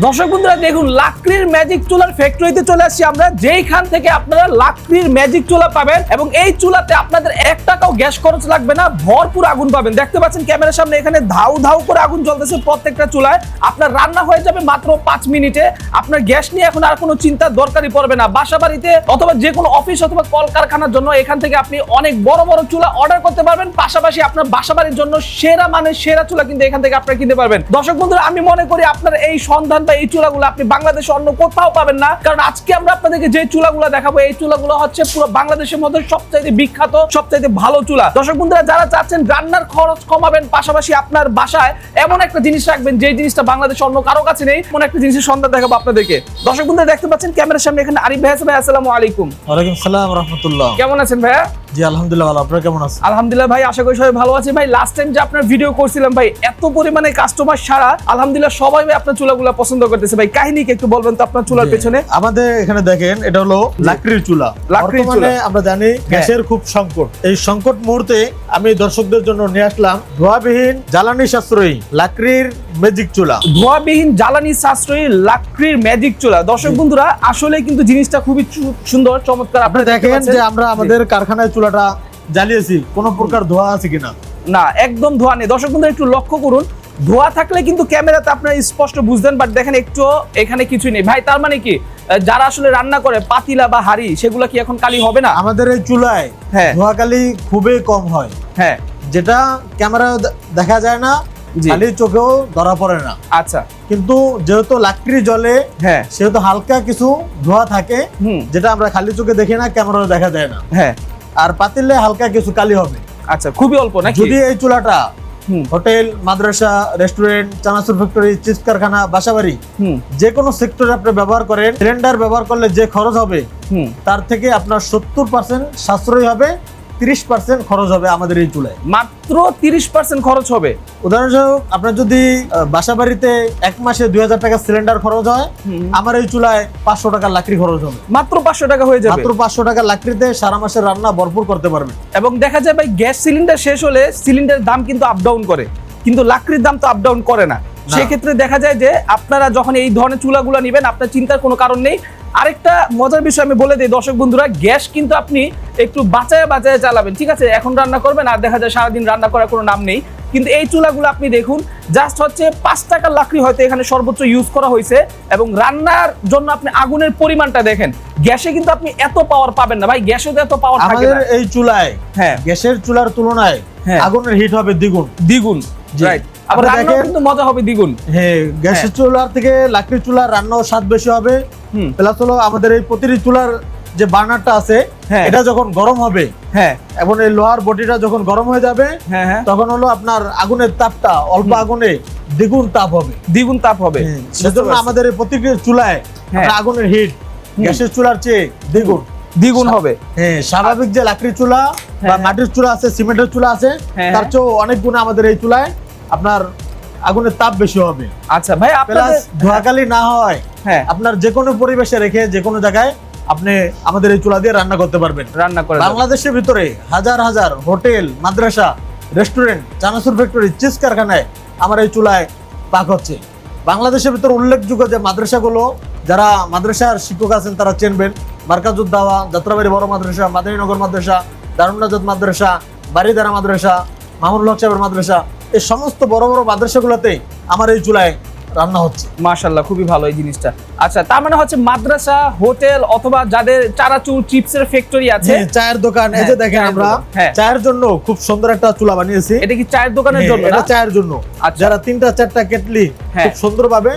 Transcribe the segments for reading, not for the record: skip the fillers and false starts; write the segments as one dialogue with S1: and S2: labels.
S1: দর্শক বন্ধুরা দেখুন, লাকড়ির ম্যাজিক চুলার ফ্যাক্টরিতে চলে আসছি আমরা, যেইখান থেকে আপনারা লাকড়ির ম্যাজিক চুলা পাবেন এবং এই চুলাতে আপনাদের 1 টাকাও গ্যাস খরচ লাগবে না, ভরপুর আগুন পাবেন। দেখতে পাচ্ছেন ক্যামেরার সামনে এখানে ধাউ ধাউ করে আগুন জ্বলতেছে প্রত্যেকটা চুলায়। আপনার রান্না হয়ে যাবে মাত্র 5 মিনিটে। আপনার গ্যাস নিয়ে এখন আর কোনো চিন্তার দরকারই পড়বে না। বাসা বাড়িতে অথবা যে কোনো অফিস অথবা কলকারখানার জন্য এখান থেকে আপনি অনেক বড় বড় চুলা অর্ডার করতে পারবেন। পাশাপাশি আপনার বাসা বাড়ির জন্য সেরা মানের সেরা চুলা কিন্তু এখান থেকে আপনারা কিনতে পারবেন। দর্শক বন্ধুরা, আমি মনে করি আপনার এই সন্ধান বা এই চুলাগুলো আপনি বাংলাদেশে অন্য কোথাও পাবেন না, কারণ আজকে আমরা আপনাদেরকে যে চুলাগুলো দেখাবো এই চুলাগুলো হচ্ছে পুরো বাংলাদেশের মধ্যে সবচাইতে বিখ্যাত, সবচাইতে ভালো চুলা। দর্শক বন্ধুরা, যারা চাচ্ছেন রান্নার খরচ কমাবেন, পাশাপাশি আপনার বাসায় এমন একটা জিনিস রাখবেন যে জিনিসটা বাংলাদেশে অন্য কারো কাছে নেই, এমন একটা জিনিসের সন্ধান দেখাবো আপনাদেরকে। দর্শক বন্ধুরা, দেখতে পাচ্ছেন ক্যামেরার সামনে এখানে আরিফ ভাই আছে। ভাই আসসালামু আলাইকুম।
S2: ওয়ালাইকুম সালাম রাহমাতুল্লাহ।
S1: কেমন আছেন ভাইয়া?
S2: জি আলহামদুলিল্লাহ ভালো। আপনারা কেমন আছেন?
S1: আলহামদুলিল্লাহ ভাই, আশা করি সবাই ভালো আছে। ভাই লাস্ট টাইম যে আপনার ভিডিও করছিলাম ভাই, এত পরিমাণে কাস্টমার সারা, আলহামদুলিল্লাহ সবাই ভাই আপনার চুলাগুলো পছন্দ করতেছে। ভাই কাহিনী কি একটু বলবেন তো আপনার চুলার পেছনে?
S2: আমাদের এখানে দেখেন, এটা হলো লাকড়ির চুলা। বর্তমানে আমরা জানি গ্যাসের খুব সংকট। এই সংকট মুহূর্তে আমি দর্শকদের জন্য নিয়ে আসলাম ধোঁয়াবিহীন জ্বালানি সাশ্রয়ী লাকড়ির ম্যাজিক চুলা।
S1: ধোঁয়াবিহীন জ্বালানি সাশ্রয়ী লাকড়ির ম্যাজিক চুলা। দর্শক বন্ধুরা, আসলে কিন্তু জিনিসটা খুবই সুন্দর, চমৎকার।
S2: আপনি দেখেন যে আমরা আমাদের কারখানায় চুলাটা জ্বালিয়েছি, কোনো প্রকার ধোঁয়া আছে কিনা?
S1: না, একদম ধোঁয়া নেই। দর্শক বন্ধুরা একটু লক্ষ্য করুন, ধোঁয়া থাকলে কিন্তু ক্যামেরাতে আপনারা স্পষ্ট বুঝতেন, বাট দেখেন একটু এখানে কিছুই নেই। ভাই তার মানে কি যারা আসলে রান্না করে পাতিলা বা হাড়ি, সেগুলো কি এখন কালি হবে না?
S2: আমাদের এই চুলায় ধোঁয়া কালি খুবই কম হয়,
S1: হ্যাঁ,
S2: যেটা ক্যামেরায় দেখা যায় না, খালি চোখেও ধরা পড়ে না।
S1: আচ্ছা,
S2: কিন্তু যেহেতু লাকড়ি জ্বলে,
S1: হ্যাঁ,
S2: সেহেতু হালকা কিছু ধোঁয়া থাকে, যেটা আমরা খালি চোখে দেখি না, ক্যামেরায় দেখা যায় না।
S1: হ্যাঁ,
S2: আর পাতিলে হালকা কিছু কালি হবে।
S1: আচ্ছা, খুবই অল্প নাকি?
S2: যদি এই চুলাটা হোটেল, মাদ্রাসা, রেস্টুরেন্ট, চানাচুর ফ্যাক্টরি, চিপস কারখানা, বাসাবাড়ি, যে কোনো সেক্টরে আপনি ব্যবহার করেন, সিলিন্ডার ব্যবহার করলে যে খরচ হবে তার থেকে আপনার 70% সাশ্রয় হবে, 30% খরচ হবে আমাদের এই চুলায়।
S1: মাত্র 30% খরচ হবে।
S2: উদাহরণস্বরূপ, আপনার যদি বাসা বাড়িতে 1 মাসে 2000 টাকা সিলিন্ডার খরচ হয়, আমার এই চুলায় 500 টাকা লাকড়ি খরচ হবে।
S1: মাত্র 500 টাকা হয়ে যাবে।
S2: মাত্র 500 টাকা লাকড়িতে সারা মাসের রান্না ভরপুর করতে পারবেন।
S1: এবং দেখা যায় ভাই, গ্যাস সিলিন্ডার শেষ হলে সিলিন্ডারের দাম কিন্তু আপ ডাউন করে, কিন্তু লাকড়ির দাম তো আপ ডাউন করে না। সেক্ষেত্রে দেখা যায় যে আপনারা যখন এই ধরনের চুলাগুলো নেবেন, আপনার চিন্তার কোনো কারণ নেই। আরেকটা মজার বিষয় আমি বলে দিই দর্শক বন্ধুরা, গ্যাস কিন্তু আপনি একটু বাঁচায় বাঁচায় চালাবেন, ঠিক আছে? এখন রান্না করবেন আর দেখা যায় সারাদিন রান্না করার কোনো নাম নেই। কিন্তু এই চুলাগুলো আপনি দেখুন, জাস্ট হচ্ছে 5 টাকার লাকড়ি হয়তো এখানে সর্বোচ্চ ইউজ করা হয়েছে, এবং রান্নার জন্য আপনি আগুনের পরিমাণটা দেখেন। গ্যাসে কিন্তু আপনি এত পাওয়ার পাবেন না ভাই, গ্যাসে তো এত পাওয়ার থাকে না।
S2: আমাদের এই চুলায় গ্যাসের চুলার তুলনায় আগুনের হিট হবে দ্বিগুণ। রাইট, আবার রান্নাও কিন্তু মজা হবে দ্বিগুণ। হ্যাঁ, গ্যাসের চুলার থেকে লাকড়ির চুলার রান্নাও স্বাদ বেশি হবে। প্লাস হলো আমাদের এই প্রতিটি চুলার যে বার্নারটা আছে, এটা যখন গরম হবে, এবং এই লোহার বডিটা যখন গরম হয়ে যাবে, তখন হলো আপনার আগুনের তাপটা অল্প আগুনে দ্বিগুণ তাপ হবে। সেজন্য আমাদের এই প্রতিটি চুলায় আগুনের হিট গ্যাসের চুলার চেয়ে দ্বিগুণ হবে। হ্যাঁ, স্বাভাবিক যে লাকড়ির চুলা বা মাটির চুলা আছে, সিমেন্টের চুলা আছে, তার চেয়েও অনেক গুণ আমাদের এই চুলায় আপনার আগুনের তাপ বেশি হবে।
S1: আচ্ছা ভাই, আপনাদের
S2: ধোঁয়াকালি না হয়, আপনার যে কোনো পরিবেশে রেখে যে কোনো জায়গায় আপনি আমাদের এই চুলা দিয়ে রান্না করতে পারবেন। বাংলাদেশের ভিতরে হাজার হাজার হোটেল, মাদ্রাসা, রেস্টুরেন্ট, চানাচুর ফ্যাক্টরি, চিপস কারখানায় আমার এই চুলায় পাক হচ্ছে। বাংলাদেশের ভিতরে উল্লেখযোগ্য যে মাদ্রাসাগুলো, যারা মাদ্রাসার শিক্ষক আছেন তারা চিনবেন, মার্কাজুদ দাওয়া, যাত্রাবাড়ি বড় মাদ্রাসা, মাদারীনগর মাদ্রাসা, দারুন নাজাত মাদ্রাসা, বাড়িদারা মাদ্রাসা, মামুনুল হক সাহেবের মাদ্রাসা, এই সমস্ত বড় বড় মাদ্রাসাগুলোতে আমার এই চুলায় রান্না হচ্ছে।
S1: মাশাআল্লাহ, খুবই ভালো এই জিনিসটা। আচ্ছা, তার মানে হচ্ছে মাদ্রাসা, হোটেল অথবা যাদের চানাচুর চিপসের ফ্যাক্টরি আছে,
S2: চায়ের দোকান, এই যে দেখেন আমরা চায়ের জন্য খুব সুন্দর একটা চুলা বানিয়েছি।
S1: এটা কি চায়ের দোকানের জন্য?
S2: এটা চায়ের জন্য। যারা 3টা-4টা কেটলি খুব সুন্দরভাবে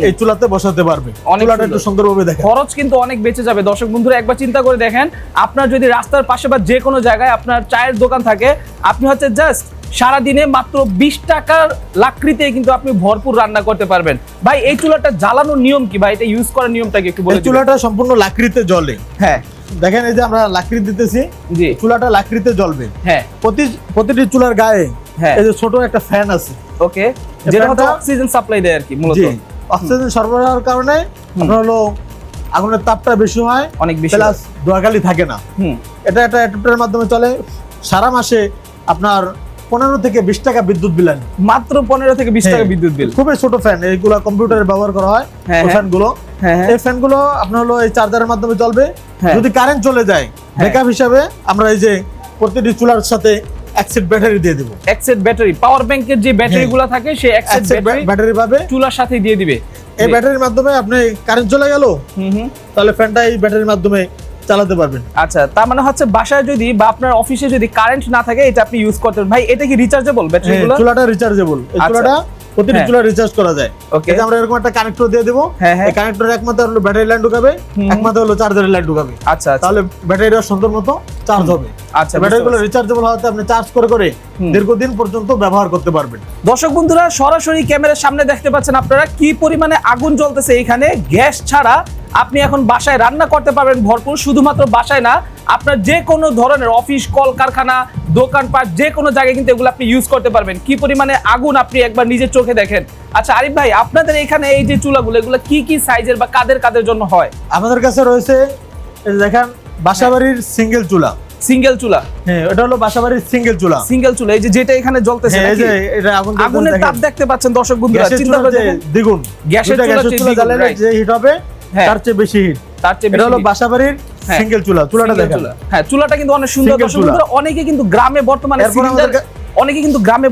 S2: এই চুলাতে বসাতে পারবে, চুলাটা একটু সুন্দরভাবে দেখেন।
S1: খরচ কিন্তু অনেক বেঁচে যাবে। দর্শক বন্ধুরা, একবার চিন্তা করে দেখেন, আপনার যদি রাস্তার পাশে বা যে কোনো জায়গায় আপনার চায়ের দোকান থাকে, আপনি হচ্ছে জাস্ট সারাদিনে মাত্র 20 টাকার লাকড়িতে কিন্তু আপনি ভরপুর রান্না করতে পারবেন। ভাই এই চুলাটা জ্বালানোর নিয়ম কি ভাই? এটা ইউজ করার নিয়মটা কি একটু বলে দিন।
S2: চুলাটা সম্পূর্ণ লাকড়িতে জ্বলে। হ্যাঁ, দেখেন এই যে আমরা লাকড়ি দিতেছি, জি, চুলাটা লাকড়িতে জ্বলবে। হ্যাঁ, প্রতিটি চুলার গায়ে এই যে ছোট একটা ফ্যান আছে, ওকে,
S1: যেটা হচ্ছে অক্সিজেন সাপ্লাই দেয় আর কি মূলত।
S2: অক্সিজেন সরবরাহের কারণে আপনার হলো আগুনের তাপটা বেশি হয়, অনেক বেশি, প্লাস ধোঁয়াকালি থাকে না। এটা একটা অ্যাডাপ্টারের মাধ্যমে চলে। সারা মাসে আপনার 15 থেকে 20 টাকা বিদ্যুৎ বিল আনি।
S1: মাত্র 15 থেকে 20 টাকা বিদ্যুৎ বিল।
S2: খুবই ছোট ফ্যান, এইগুলো কম্পিউটারে ব্যবহার করা হয় এই ফ্যানগুলো। এই ফ্যানগুলো আপনার হলো এই চার্জারের মাধ্যমে চলবে। যদি কারেন্ট চলে যায় ব্যাকআপ হিসাবে আমরা এই যে প্রতিটি চুলার সাথে এক সেট ব্যাটারি দিয়ে দেব।
S1: এক সেট ব্যাটারি, পাওয়ার ব্যাংকের যে ব্যাটারিগুলো থাকে সেই এক সেট
S2: ব্যাটারি পাবে,
S1: চুলার সাথে দিয়ে দিবে।
S2: এই ব্যাটারির মাধ্যমে আপনি কারেন্ট চলে গেল তাহলে ফ্যানটা এই ব্যাটারির মাধ্যমে চালাতে পারবেন।
S1: আচ্ছা, তার মানে হচ্ছে বাসায় যদি বা আপনার অফিসে যদি কারেন্ট না থাকে এটা আপনি ইউজ করতে পারেন। ভাই এটা কি রিচার্জেবল ব্যাটারিগুলো?
S2: চুলাটা রিচার্জেবল, এই চুলাটা প্রতিটি চুলা রিচার্জ করা যায়। ওকে, আমরা এরকম একটা কানেক্টর দিয়ে দেব। এই কানেক্টরের এক মাথা হলো ব্যাটারি লাইন ঢুকাবে, এক মাথা হলো চার্জারের লাইন ঢুকাবে।
S1: আচ্ছা,
S2: তাহলে ব্যাটারিটা সুন্দর মতো চার্জ হবে।
S1: আচ্ছা,
S2: ব্যাটারিগুলো রিচার্জেবল হওয়াতে আপনি চার্জ করে করে দীর্ঘদিন পর্যন্ত ব্যবহার করতে পারবেন।
S1: দর্শক বন্ধুরা, সরাসরি ক্যামেরার সামনে দেখতে পাচ্ছেন আপনারা কি পরিমাণে আগুন জ্বলতেছে এখানে। গ্যাস ছাড়া আপনি এখন বাসায় রান্না করতে পারবেন ভরপুর। শুধুমাত্র বাসায় না, আপনার যে কোনো ধরনের অফিস, কল কারখানা, দোকানপাট, যে কোনো জায়গায় কিন্তু এগুলো আপনি ইউজ করতে পারবেন। কি পরিমাণে আগুন আপনি একবার নিজের চোখে দেখেন। আচ্ছা আরিফ ভাই, আপনাদের এখানে এই যে চুলাগুলো এগুলো কি কি সাইজের বা কাদের কাদের জন্য হয়?
S2: আমাদের কাছে রয়েছে এই দেখেন বাসাবাড়ির সিঙ্গেল চুলা।
S1: সিঙ্গেল চুলা?
S2: হ্যাঁ, এটা হলো বাসাবাড়ির সিঙ্গেল চুলা।
S1: সিঙ্গেল চুলা, এই যে যেটা এখানে জ্বলতেছে,
S2: এই যে এটা
S1: আগুনের তাপ দেখতে পাচ্ছেন দর্শক বন্ধুরা, চিন্তা করে দেখুন
S2: দ্বিগুণ।
S1: গ্যাসের চুলা
S2: জ্বালালে যে হিট হবে তার চেয়ে বেশি হিট। এটা হলো বাসাবাড়ির সিঙ্গেল চুলা। চুলাটা দেখেন,
S1: হ্যাঁ চুলাটা কিন্তু অনেক সুন্দর। দর্শক বন্ধুরা, অনেকে কিন্তু গ্রামে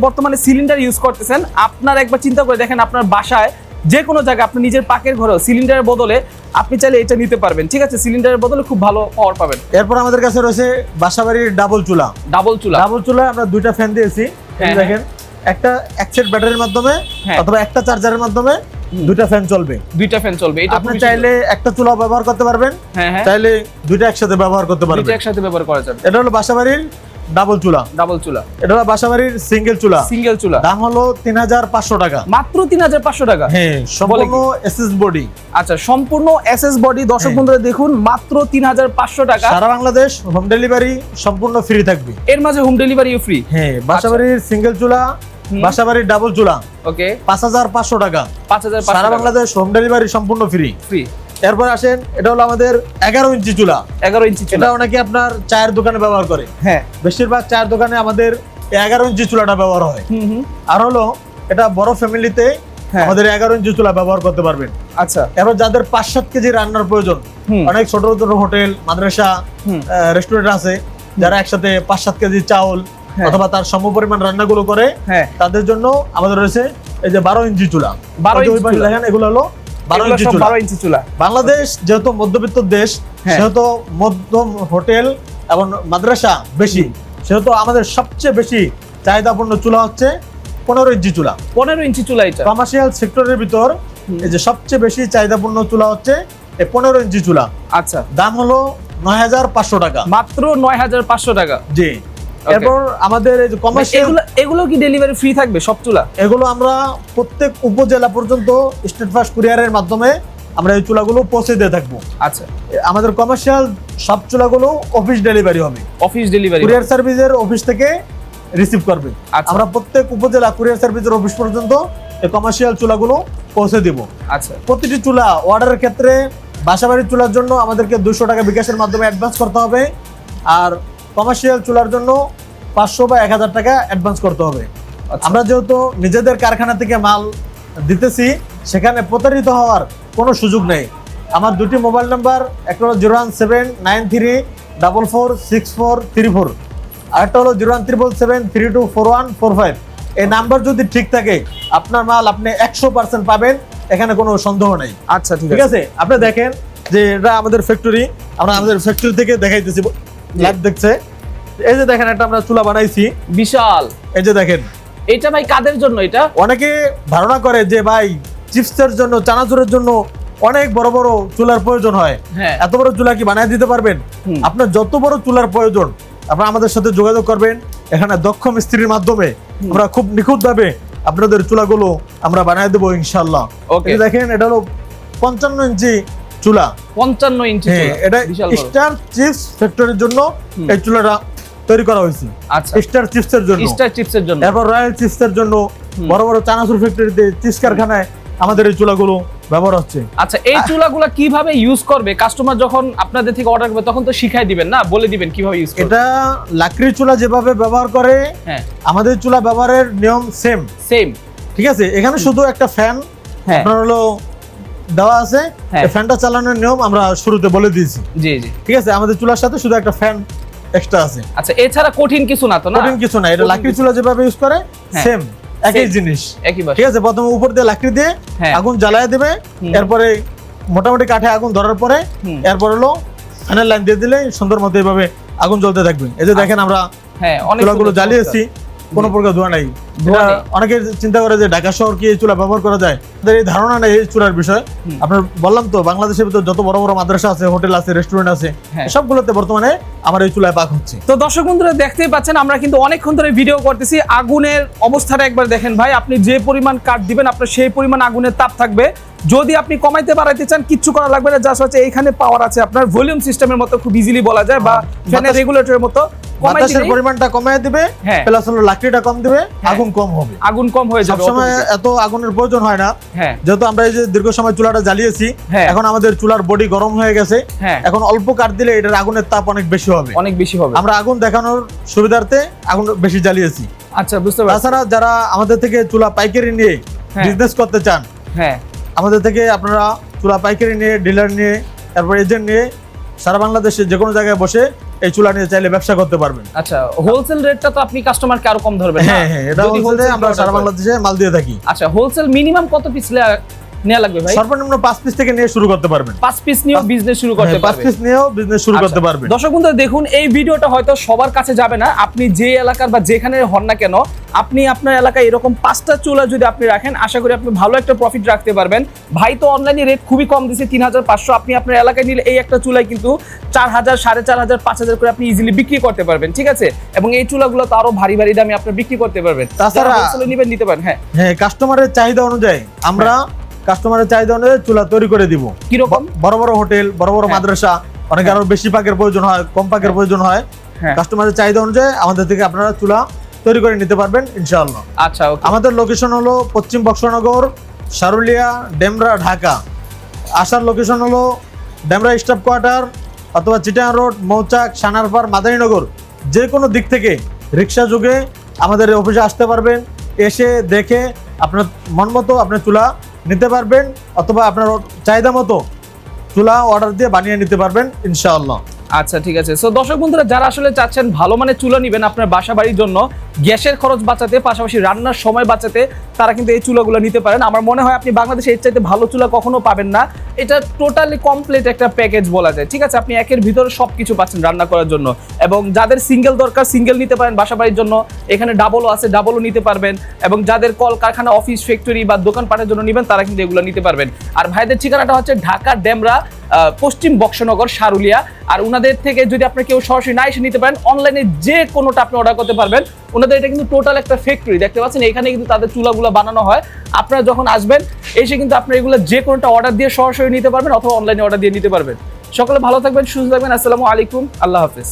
S1: বর্তমানে সিলিন্ডার ইউজ করতেছেন। আপনার একবার চিন্তা করে দেখেন, আপনার বাসায় যে কোনো জায়গায় আপনি নিজের পাকের ঘরেও সিলিন্ডারের বদলে আপনি চাইলে এটা নিতে পারবেন। ঠিক আছে, সিলিন্ডারের বদলে খুব ভালো পাওয়ার পাবেন।
S2: এরপর আমাদের কাছে রয়েছে বাসাবাড়ির ডাবল চুলা। ডাবল চুলা আমরা দুইটা ফ্যান দিয়েছি। দেখেন, একটা এক সেট ব্যাটারির মাধ্যমে অথবা একটা চার্জারের মাধ্যমে দুইটা ফ্যান চলবে। এটা আপনি চাইলে একটা চুলা ব্যবহার করতে পারবেন, চাইলে দুইটা একসাথে ব্যবহার করতে পারবেন।
S1: একসাথে ব্যবহার করা যাবে।
S2: এটা হলো বাসাবাড়ির ডাবল চুলা। এটা হলো বাসাবাড়ির সিঙ্গেল চুলা। দাম হলো 3500 টাকা।
S1: মাত্র 3500 টাকা?
S2: হ্যাঁ, সম্পূর্ণ এসএস বডি।
S1: আচ্ছা, সম্পূর্ণ এসএস বডি। দর্শক বন্ধুরা দেখুন, মাত্র 3500 টাকা।
S2: সারা বাংলাদেশ হোম ডেলিভারি সম্পূর্ণ ফ্রি থাকবে।
S1: এর মাঝে হোম ডেলিভারিও ফ্রি?
S2: হ্যাঁ, বাসাবাড়ির সিঙ্গেল চুলা, বাসাবাড়ির ডাবল চুলা। ওকে, 5500 টাকা। 5500 সারা বাংলাদেশ হোম ডেলিভারি সম্পূর্ণ ফ্রি। এরপর আসেন, এটা হলো আমাদের 11 ইঞ্চি চুলা। 11 ইঞ্চি চুলা, এটা অনেকে আপনার চায়ের দোকানে ব্যবহার করে। হ্যাঁ, বেশিরভাগ চায়ের দোকানে আমাদের 11 ইঞ্চি চুলাটা ব্যবহার হয়। আর হলো এটা বড় ফ্যামিলিতে আমাদের 11 ইঞ্চি চুলা ব্যবহার করতে পারবেন। আচ্ছা, এরপর যাদের 5-7 কেজি রান্নার প্রয়োজন, অনেক ছোট ছোট হোটেল, মাদ্রাসা, রেস্টুরেন্ট আছে যারা একসাথে 5-7 কেজি চাউল অথবা তার সমপরিমাণ রান্নাগুলো করে, তাদের জন্য আমাদের রয়েছে এই যে 12 ইঞ্চি চুলা। 12 ইঞ্চি দেখেন, এগুলো হলো 12 ইঞ্চি চুলা। বাংলাদেশ যেহেতু মধ্যবিত্ত দেশ, সেহেতু মধ্যম হোটেল এবং মাদ্রাসা বেশি, সেহেতু আমাদের সবচেয়ে বেশি চাহিদাপূর্ণ চুলা হচ্ছে 15 ইঞ্চি চুলা। 15 ইঞ্চি চুলা। এটা কমার্শিয়াল সেক্টরের ভিতর এই যে সবচেয়ে বেশি চাহিদাপূর্ণ চুলা হচ্ছে এই 15 ইঞ্চি চুলা। আচ্ছা, দাম হলো 9500 টাকা। মাত্র 9500 টাকা। জি। এরপর আমাদের এই যে কমার্শিয়াল, এগুলো কি ডেলিভারি ফ্রি থাকবে সব চুলা? এগুলো আমরা প্রত্যেক উপজেলা পর্যন্ত স্টেট ফাস্ট কুরিয়ারের মাধ্যমে আমরা এই চুলাগুলো পৌঁছে দিয়ে থাকবো। আচ্ছা, আমাদের কমার্শিয়াল সব চুলাগুলো অফিস ডেলিভারি হবে। অফিস ডেলিভারি, কুরিয়ার সার্ভিসের অফিস থেকে রিসিভ করবে। আমরা প্রত্যেক উপজেলা কুরিয়ার সার্ভিসের অফিস পর্যন্ত এই কমার্শিয়াল চুলাগুলো পৌঁছে দেব। আচ্ছা, প্রতিটি চুলা অর্ডারের ক্ষেত্রে বাসাবাড়ির চুলার জন্য আমাদেরকে 200 টাকা বিকাশের মাধ্যমে অ্যাডভান্স করতে হবে। আর কমার্শিয়াল চুলার জন্য 500 বা 1000 টাকা অ্যাডভান্স করতে হবে। আমরা যেহেতু নিজেদের কারখানা থেকে মাল দিতেছি, সেখানে প্রতারিত হওয়ার কোনো সুযোগ নেই। আমার দুটি মোবাইল নাম্বার, একটা হলো 01794464434, আর একটা হলো 01777324145। এই নাম্বার যদি ঠিক থাকে, আপনার মাল আপনি 100% পাবেন, এখানে কোনো সন্দেহ নেই। আচ্ছা, ঠিক আছে। আপনি দেখেন যে এটা আমাদের ফ্যাক্টরি, আমরা আমাদের ফ্যাক্টরি থেকে দেখাইতেছি, লাইভ দেখছে। এই যে দেখেন, একটা আমরা চুলা বানাইছি বিশাল। এই যে দেখেন, এটা ভাই কাদের জন্য? এটা অনেকে ধারণা করে যে ভাই চিপসের জন্য, চানাচুরের জন্য অনেক বড় বড় চুলার প্রয়োজন হয়। এত বড় চুলা কি বানায় দিতে পারবেন? আপনার যত বড় চুলার প্রয়োজন আপনারা আমাদের সাথে যোগাযোগ করবেন। এখানে দক্ষ মিস্ত্রির মাধ্যমে আমরা খুব নিখুঁত ভাবে আপনাদের চুলাগুলো আমরা বানায় দেবো ইনশাআল্লাহ। ওকে, দেখেন, এটা হলো 55 ইঞ্চি চুলা। 55 ইঞ্চি চুলা, এটা স্টার চিপস ফ্যাক্টরির জন্য এই চুলাটা তৈরি করা হয়েছে। আচ্ছা, স্টার চিপসের জন্য, এরপর রয়্যাল চিপসের জন্য, বড় বড় চানাচুর ফ্যাক্টরিতে, চিপস কারখানায় আমাদের এই চুলাগুলো ব্যবহার হচ্ছে।
S1: আচ্ছা, এই চুলাগুলো কিভাবে ইউজ করবে কাস্টমার যখন আপনাদের থেকে অর্ডার করবে তখন তো শিখাই দিবেন না, বলে দিবেন কিভাবে ইউজ করবে?
S2: এটা লাকড়ির চুলা যেভাবে ব্যবহার করে
S1: হ্যাঁ,
S2: আমাদের চুলা ব্যবহারের নিয়ম সেম। ঠিক আছে, এখানে শুধু একটা ফ্যান আপনার হলো দেওয়া আছে, এই ফ্যানটা চালানোর নিয়ম আমরা শুরুতে বলে দিয়েছি।
S1: জি জি,
S2: ঠিক আছে, আমাদের চুলার সাথে শুধু একটা ফ্যান এক্সট্রা আছে।
S1: আচ্ছা, এছাড়া কঠিন কিছু না তো? না,
S2: কঠিন কিছু না, এটা লাকড়ির চুলা যেভাবে ইউজ করে সেম একই জিনিস, ঠিক আছে। প্রথমে উপর দিয়ে লাকড়ি দিয়ে আগুন জ্বালায় দেবে, এরপরে মোটামুটি কাঠে আগুন ধরার পরে এরপর হলো ফ্যানের লাইন দিয়ে দিলে সুন্দর মতো এইভাবে আগুন জ্বলতে থাকবে। এই যে দেখেন আমরা চুলাগুলো জ্বালিয়েছি, কোনো প্রকার ধোঁয়া নাই। অনেকে চিন্তা করে যে ঢাকা শহর কি এই চুলা ব্যবহার করা যায়, এই ধারণা নেই এই চুলার বিষয়। আপনার বললাম তো, বাংলাদেশের ভিতরে যত বড় বড় মাদ্রাসা আছে, হোটেল আছে, রেস্টুরেন্ট আছে, সবগুলোতে বর্তমানে আমার এই চুলায় পাক হচ্ছে।
S1: তো দর্শক বন্ধুরা দেখতেই পাচ্ছেন, আমরা কিন্তু অনেকক্ষণ ধরে ভিডিও করতেছি। আগুনের অবস্থাটা একবার দেখেন ভাই, আপনি যে পরিমাণ কাঠ দিবেন আপনার সেই পরিমাণ আগুনের তাপ থাকবে। যদি আপনি কমাইতে বাড়াইতে চান কিচ্ছু করা লাগবে না, জাস্ট হচ্ছে এইখানে পাওয়ার আছে আপনার, ভলিউম সিস্টেমের মতো খুব ইজিলি বলা যায়, বা ফ্যানের রেগুলেটরের মতো
S2: বাতাসের পরিমাণটা কমায় দিবে, প্লাস হলো লাকড়িটা কম দিবে, আগুন কম হবে,
S1: আগুন কম হয়ে যাবে।
S2: সবসময় এত আগুনের প্রয়োজন হয় না, যেহেতু আমরা এই যে দীর্ঘ সময় চুলাটা জ্বালিয়েছি, এখন আমাদের চুলার বডি গরম হয়ে গেছে, এখন অল্প কাঠ দিলে এটার আগুনের তাপ অনেক বেশি হবে, অনেক বেশি হবে। আমরা আগুন দেখানোর সুবিধার্থে আগুন বেশি জ্বালিয়েছি।
S1: আচ্ছা, বুঝতে পারছি।
S2: তাছাড়া যারা আমাদের থেকে চুলা পাইকারি নিয়ে বিজনেস করতে চান, আমাদের থেকে আপনারা চুলা পাইকারি নিয়ে, ডিলার নিয়ে, তারপর এজেন্ট নিয়ে সারা বাংলাদেশে যে কোনো জায়গায় বসে এই চুলা নিয়ে চাইলে ব্যবসা করতে পারবেন।
S1: আচ্ছা, হোলসেল রেটটা তো আপনি কাস্টমারকে আরো কম ধরবেন?
S2: হ্যাঁ, এটা হোলসেলে আমরা সারা বাংলাদেশে মাল দিয়ে থাকি।
S1: আচ্ছা, হোলসেল মিনিমাম কত পিস নেওয়া লাগবে ভাই?
S2: সর্বনিম্ন 5 পিস থেকে নিয়ে শুরু করতে পারবেন।
S1: 5 পিস নিয়েও বিজনেস শুরু করতে পারবেন।
S2: 5 পিস নিয়েও বিজনেস শুরু করতে পারবেন।
S1: দর্শক বন্ধুরা দেখুন, এই ভিডিওটা হয়তো সবার কাছে যাবে না। আপনি যে এলাকার বা যেখানে হন না কেন, আপনি আপনার এলাকায় এরকম 5টা চুলা যদি আপনি রাখেন, আশা করি আপনি ভালো একটা প্রফিট রাখতে পারবেন। ভাই তো অনলাইনে রেট খুবই কম দিচ্ছে, 3500। আপনি আপনার এলাকায় নিলে এই একটা চুলাই কিন্তু 4000, 4500, 5000 করে আপনি ইজিলি বিক্রি করতে পারবেন। ঠিক আছে, এবং এই চুলাগুলো তো আরো ভারী ভারী দামে আপনি বিক্রি করতে পারবেন।
S2: তাছাড়া
S1: হোলসেলে নিবেন, নিতে পারেন।
S2: হ্যাঁ, কাস্টমারের চাহিদা অনুযায়ী আমরা কাস্টমারের চাহিদা অনুযায়ী চুলা তৈরি করে দিব।
S1: কিরকম?
S2: বড় বড় হোটেল, বড় বড় মাদ্রাসা, অনেকে আরো বেশি পাকের প্রয়োজন হয়, কম পাকের প্রয়োজন হয়, কাস্টমারের চাহিদা অনুযায়ী আমাদের থেকে আপনারা চুলা তৈরি করে নিতে পারবেন ইনশাআল্লাহ।
S1: আচ্ছা,
S2: আমাদের লোকেশন হলো পশ্চিম বক্সনগর, সারুলিয়া, ডেমরা, ঢাকা। আসার লোকেশন হলো ডেমরা স্টাফ কোয়ার্টার অথবা চিটাগাং রোড, মৌচাক, সানারপাড়, মাদারীনগর। যে কোনো দিক থেকে রিক্সা যোগে আমাদের অফিসে আসতে পারবেন, এসে দেখে আপনার মন মতো আপনার চুলা নিতে পারবেন, অথবা আপনার চাহিদা মতো চুলা অর্ডার দিয়ে বানিয়ে নিতে পারবেন ইনশাআল্লাহ।
S1: আচ্ছা, ঠিক আছে। সো দর্শক বন্ধুরা যারা আসলে চাচ্ছেন ভালো মানের চুলা নেবেন আপনার বাসা বাড়ির জন্য, গ্যাসের খরচ বাঁচাতে, পাশাপাশি রান্নার সময় বাঁচাতে, তারা কিন্তু এই চুলাগুলো নিতে পারেন। আমার মনে হয় আপনি বাংলাদেশে এর চাইতে ভালো চুলা কখনো পাবেন না। এটা টোটালি কমপ্লিট একটা প্যাকেজ বলা যায়। ঠিক আছে, আপনি একের ভিতরে সবকিছু পাচ্ছেন রান্না করার জন্য। এবং যাদের সিঙ্গেল দরকার, সিঙ্গেল নিতে পারেন বাসা বাড়ির জন্য। এখানে ডাবলও আছে, ডাবলও নিতে পারবেন। এবং যাদের কল কারখানা, অফিস, ফ্যাক্টরি বা দোকানপাটের জন্য নেবেন, তারা কিন্তু এগুলো নিতে পারবেন। আর ভাইদের ঠিকানাটা হচ্ছে ঢাকা ডেমরা, পশ্চিম বক্সনগর, সারুলিয়া। আর ওনাদের থেকে যদি আপনি কেউ সরাসরি না এসে নিতে পারেন, অনলাইনে যে কোনোটা আপনি অর্ডার করতে পারবেন। ওনাদের এটা কিন্তু টোটাল একটা ফ্যাক্টরি, দেখতে পাচ্ছেন এখানে কিন্তু তাদের চুলাগুলো বানানো হয়। আপনারা যখন আসবেন এসে কিন্তু আপনারা এগুলো যে কোনোটা অর্ডার দিয়ে সরাসরি নিতে পারবেন, অথবা অনলাইনে অর্ডার দিয়ে নিতে পারবেন। সকলে ভালো থাকবেন, সুস্থ থাকবেন। আসসালামু আলাইকুম, আল্লাহ হাফেজ।